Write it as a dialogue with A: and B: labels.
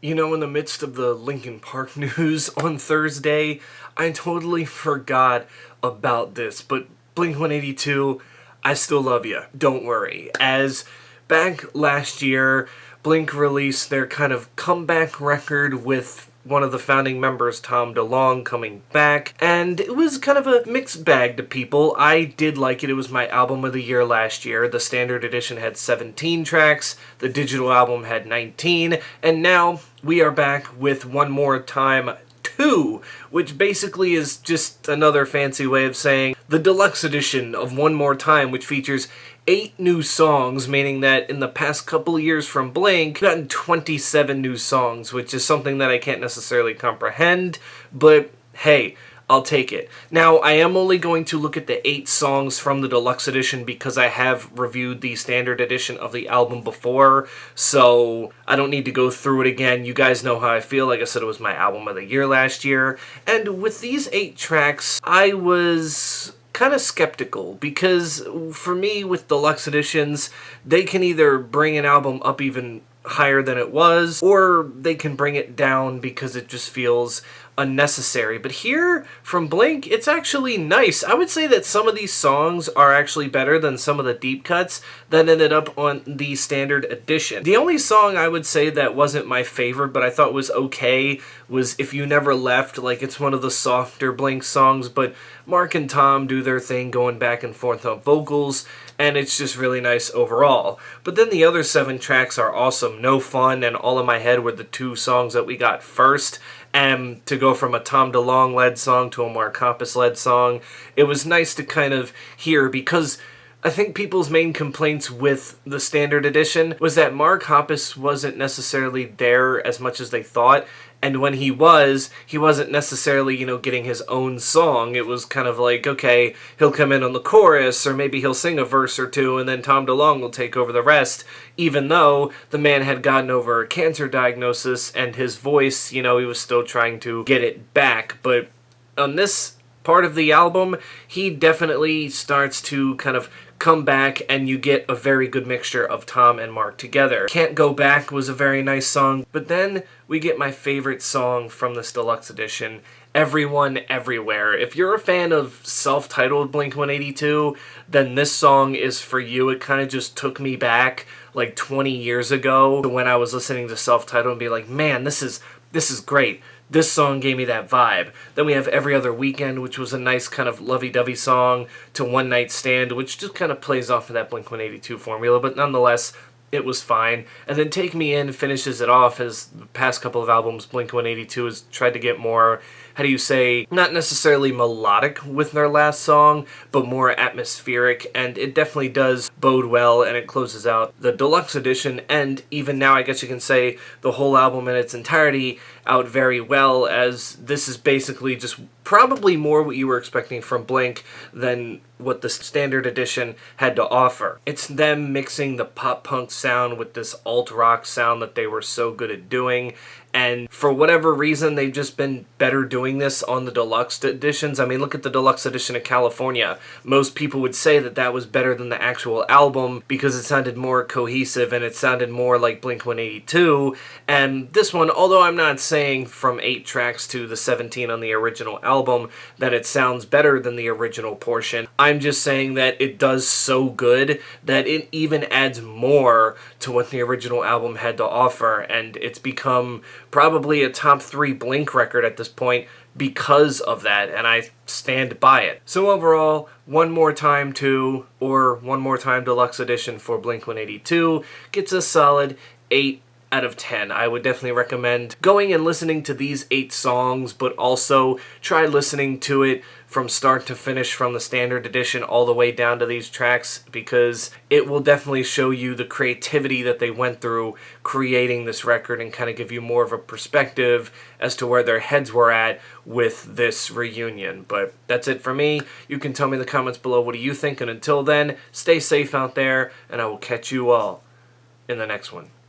A: You know, in the midst of the Linkin Park news on Thursday, I totally forgot about this, but Blink-182, I still love you. Don't worry. As back last year, Blink released their kind of comeback record with one of the founding members, Tom DeLonge, coming back, and it was kind of a mixed bag to people. I did like it. It was my album of the year last year. The standard edition had 17 tracks, the digital album had 19, and now we are back with One More Time 2, which basically is just another fancy way of saying the deluxe edition of One More Time, which features 8 new songs, meaning that in the past couple of years from Blink, we've gotten 27 new songs, which is something that I can't necessarily comprehend, but hey, I'll take it. Now, I am only going to look at the 8 songs from the deluxe edition because I have reviewed the standard edition of the album before, so I don't need to go through it again. You guys know how I feel. Like I said, it was my album of the year last year, and with these 8 tracks, I was kind of skeptical because for me with deluxe editions, they can either bring an album up even higher than it was, or they can bring it down because it just feels unnecessary. But here from Blink, it's actually nice. I would say that some of these songs are actually better than some of the deep cuts that ended up on the standard edition. The only song I would say that wasn't my favorite but I thought was okay was If You Never Left. Like, it's one of the softer Blink songs, but Mark and Tom do their thing going back and forth on vocals, and it's just really nice overall. But then the other 7 tracks are awesome. No Fun and All in My Head were the 2 songs that we got first, and to go from a Tom DeLonge-led song to a Mark Hoppus-led song, it was nice to kind of hear, because I think people's main complaints with the standard edition was that Mark Hoppus wasn't necessarily there as much as they thought, and when he wasn't necessarily, getting his own song. It was kind of like, okay, he'll come in on the chorus, or maybe he'll sing a verse or two, and then Tom DeLonge will take over the rest, even though the man had gotten over a cancer diagnosis, and his voice, he was still trying to get it back. But on this part of the album, he definitely starts to kind of come back, and you get a very good mixture of Tom and Mark together. Can't Go Back was a very nice song, but then we get my favorite song from this deluxe edition, Everyone Everywhere. If you're a fan of self-titled Blink-182, then this song is for you. It kind of just took me back like 20 years ago to when I was listening to self-titled and be like, man, this is great. This song gave me that vibe. Then we have Every Other Weekend, which was a nice kind of lovey-dovey song, to One Night Stand, which just kind of plays off of that Blink-182 formula, but nonetheless, it was fine. And then Take Me In finishes it off, as the past couple of albums, Blink-182 has tried to get more, not necessarily melodic with their last song, but more atmospheric, and it definitely does bode well, and it closes out the deluxe edition, and even now I guess you can say the whole album in its entirety out very well, as this is basically just probably more what you were expecting from Blink than what the standard edition had to offer. It's them mixing the pop-punk sound with this alt-rock sound that they were so good at doing, and for whatever reason, they've just been better doing this on the deluxe editions. I mean, look at the deluxe edition of California. Most people would say that that was better than the actual album because it sounded more cohesive and it sounded more like Blink-182. And this one, although I'm not saying from 8 tracks to the 17 on the original album that it sounds better than the original portion, I'm just saying that it does so good that it even adds more to what the original album had to offer, and it's become probably a top 3 Blink record at this point because of that, and I stand by it. So overall, One More Time 2, or One More Time Deluxe Edition for Blink-182 gets a solid 8 out of 10. I would definitely recommend going and listening to these 8 songs, but also try listening to it from start to finish, from the standard edition all the way down to these tracks, because it will definitely show you the creativity that they went through creating this record and kind of give you more of a perspective as to where their heads were at with this reunion. But that's it for me. You can tell me in the comments below, what do you think? And until then, stay safe out there, and I will catch you all in the next one.